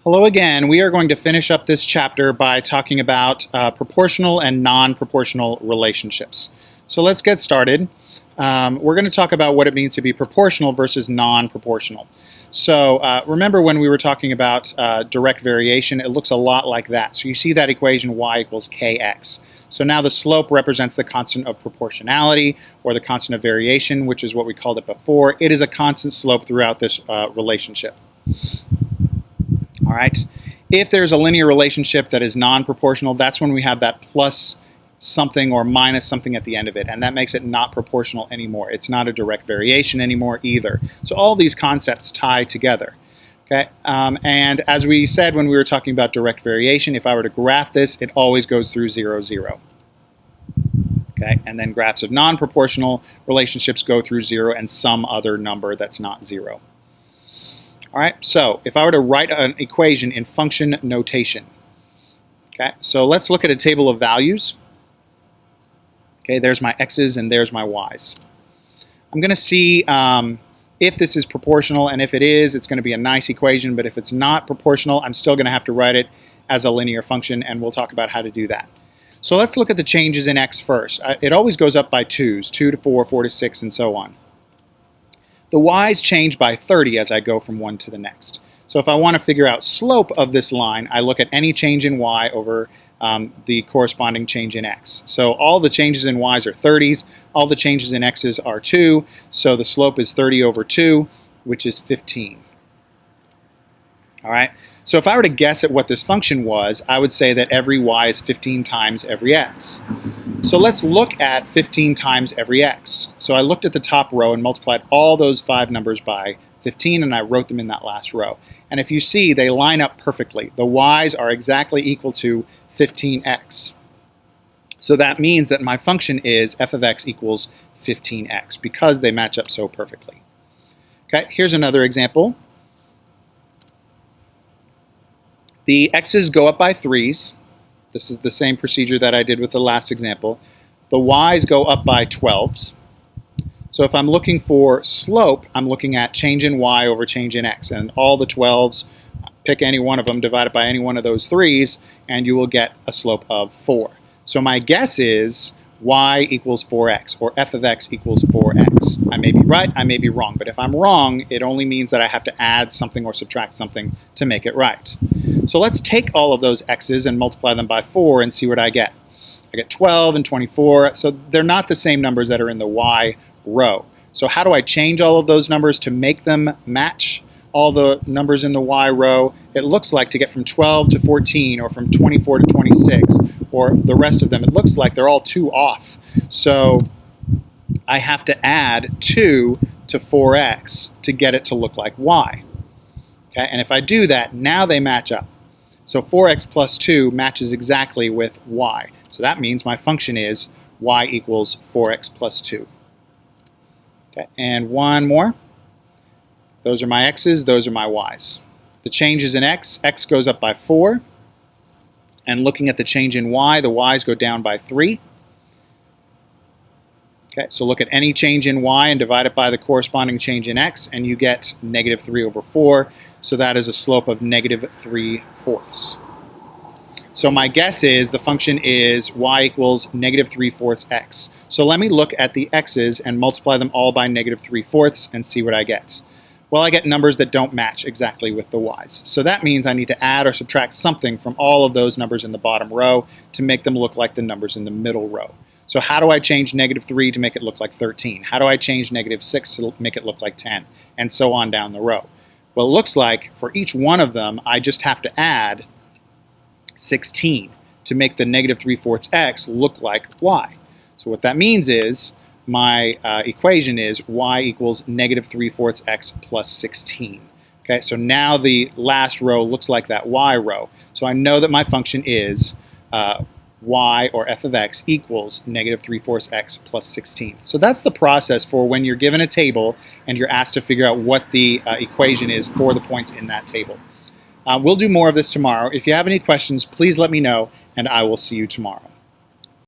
Hello again. We are going to finish up this chapter by talking about proportional and non-proportional relationships. So let's get started. We're going to talk about what it means to be proportional versus non-proportional. So remember when we were talking about direct variation, it looks a lot like that. So you see that equation y equals kx. So now the slope represents the constant of proportionality or the constant of variation, which is what we called it before. It is a constant slope throughout this relationship. All right. If there's a linear relationship that is non-proportional, that's when we have that plus something or minus something at the end of it, and that makes it not proportional anymore. It's not a direct variation anymore either. So all these concepts tie together. Okay. And as we said when we were talking about direct variation, if I were to graph this, it always goes through 0, 0. Okay. And then graphs of non-proportional relationships go through 0 and some other number that's not 0. All right, so if I were to write an equation in function notation, okay, so let's look at a table of values. Okay, there's my x's and there's my y's. I'm going to see if this is proportional, and if it is, it's going to be a nice equation, but if it's not proportional, I'm still going to have to write it as a linear function, and we'll talk about how to do that. So let's look at the changes in x first. It always goes up by 2's, 2 to 4, 4 to 6, and so on. The y's change by 30 as I go from one to the next. So if I want to figure out slope of this line, I look at any change in y over the corresponding change in x. So all the changes in y's are 30s, all the changes in x's are 2, so the slope is 30 over 2, which is 15. All right, so if I were to guess at what this function was, I would say that every y is 15 times every x. So let's look at 15 times every x. So I looked at the top row and multiplied all those 5 numbers by 15, and I wrote them in that last row. And if you see, they line up perfectly. The y's are exactly equal to 15x. So that means that my function is f of x equals 15x because they match up so perfectly. Okay, here's another example. The x's go up by 3's. This is the same procedure that I did with the last example. The y's go up by 12's. So if I'm looking for slope, I'm looking at change in y over change in x. And all the 12's, pick any one of them, divide it by any one of those 3's, and you will get a slope of 4. So my guess is y equals 4x, or f of x equals 4x. I may be right, I may be wrong, but if I'm wrong, it only means that I have to add something or subtract something to make it right. So let's take all of those x's and multiply them by 4 and see what I get. I get 12 and 24, so they're not the same numbers that are in the y row. So how do I change all of those numbers to make them match all the numbers in the y row? It looks like to get from 12 to 14 or from 24 to 26 or the rest of them, it looks like they're all 2 off. So I have to add 2 to 4x to get it to look like y. Okay, and if I do that, now they match up. So 4x plus 2 matches exactly with y. So that means my function is y equals 4x plus 2. Okay, and one more. Those are my x's, those are my y's. The changes in x goes up by 4. And looking at the change in y, the y's go down by 3. Okay, so look at any change in y and divide it by the corresponding change in x, and you get negative 3 over 4. So that is a slope of negative 3/4. So my guess is the function is y equals negative 3/4 x. So let me look at the x's and multiply them all by negative 3/4 and see what I get. Well, I get numbers that don't match exactly with the y's. So that means I need to add or subtract something from all of those numbers in the bottom row to make them look like the numbers in the middle row. So how do I change negative 3 to make it look like 13? How do I change negative 6 to make it look like 10? And so on down the row. Well, it looks like for each one of them, I just have to add 16 to make the negative 3/4 x look like y. So what that means is my equation is y equals negative 3/4 x plus 16. Okay, so now the last row looks like that y row. So I know that my function is y, or f of x, equals negative 3/4 x plus 16. So that's the process for when you're given a table and you're asked to figure out what the equation is for the points in that table. We'll do more of this tomorrow. If you have any questions, please let me know, and I will see you tomorrow.